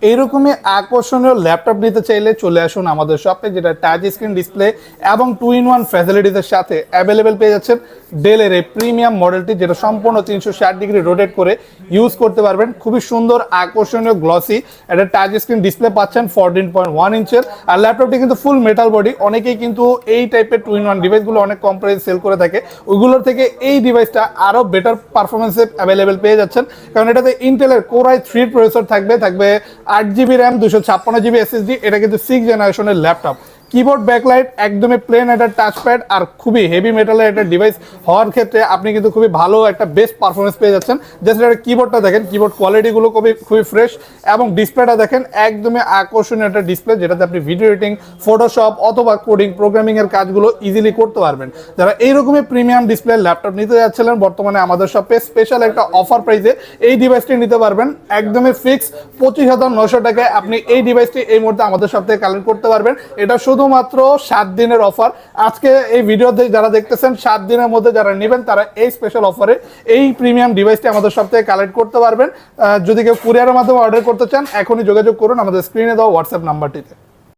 এইরকমই আকর্ষণীয় ল্যাপটপ নিতে চাইলে চলে আসুন আমাদের শপে, যেটা টাচ স্ক্রিন ডিসপ্লে এবং 2-in-1 ফ্যাসিলিটিসের সাথে অ্যাভেলেবেল পেয়ে যাচ্ছেন। ডেলের এই প্রিমিয়াম মডেলটি, যেটা সম্পূর্ণ 360 ডিগ্রি রোটেট করে ইউজ করতে পারবেন। খুবই সুন্দর আকর্ষণীয় গ্লসি একটা টাচ স্ক্রিন ডিসপ্লে পাচ্ছেন 14.1 ইঞ্চের। আর ল্যাপটপটি কিন্তু ফুল মেটাল বডি। অনেকেই কিন্তু এই টাইপের 2-in-1 ডিভাইসগুলো অনেক কম প্রাইসে সেল করে থাকে, ওইগুলোর থেকে এই ডিভাইসটা আরও বেটার পারফরমেন্সে অ্যাভেলেবেল পেয়ে যাচ্ছেন। কারণ এটাতে ইন্টেলের Core i3 প্রসেসর থাকবে 8GB র্যাম, 256GB SSD। এটা কিন্তু 6th জেনারেশনের ল্যাপটপ। কিবোর্ড ব্যাকলাইট একদমই প্লেন একটা টাচপ্যাড আর খুবই হেভি মেটালের একটা ডিভাইস হওয়ার ক্ষেত্রে আপনি কিন্তু খুবই ভালো একটা বেস্ট পারফরমেন্স পেয়ে যাচ্ছেন। জাস্ট একটা কিবোর্ডটা দেখেন, কিবোর্ড কোয়ালিটিগুলো খুবই ফ্রেশ এবং ডিসপ্লেটা দেখেন একদমই আকর্ষণীয় একটা ডিসপ্লে, যেটাতে আপনি ভিডিও এডিটিং, ফটোশপ অথবা কোডিং প্রোগ্রামিংয়ের কাজগুলো ইজিলি করতে পারবেন। যারা এইরকমই প্রিমিয়াম ডিসপ্লে ল্যাপটপ নিতে যাচ্ছিলেন, বর্তমানে আমাদের শপে স্পেশাল একটা অফার প্রাইসে এই ডিভাইসটি নিতে পারবেন। একদমই ফিক্স 25,900 টাকায় আপনি এই ডিভাইসটি এই মুহূর্তে আমাদের শপ থেকে কালেক্ট করতে পারবেন। এটা শুধুমাত্র 7 দিনের অফার। আজকে এই ভিডিওতে যারা দেখতেছেন 7 দিনের মধ্যে যারা নেবেন তারা এই স্পেশাল অফারে এই প্রিমিয়াম ডিভাইসটি আমাদের শপ থেকে কালেক্ট করতে পারবেন। যদি কেউ কুরিয়ারের মাধ্যমে অর্ডার করতে চান, এখনই যোগাযোগ করুন আমাদের স্ক্রিনে দেওয়া হোয়াটসঅ্যাপ নাম্বারটিতে।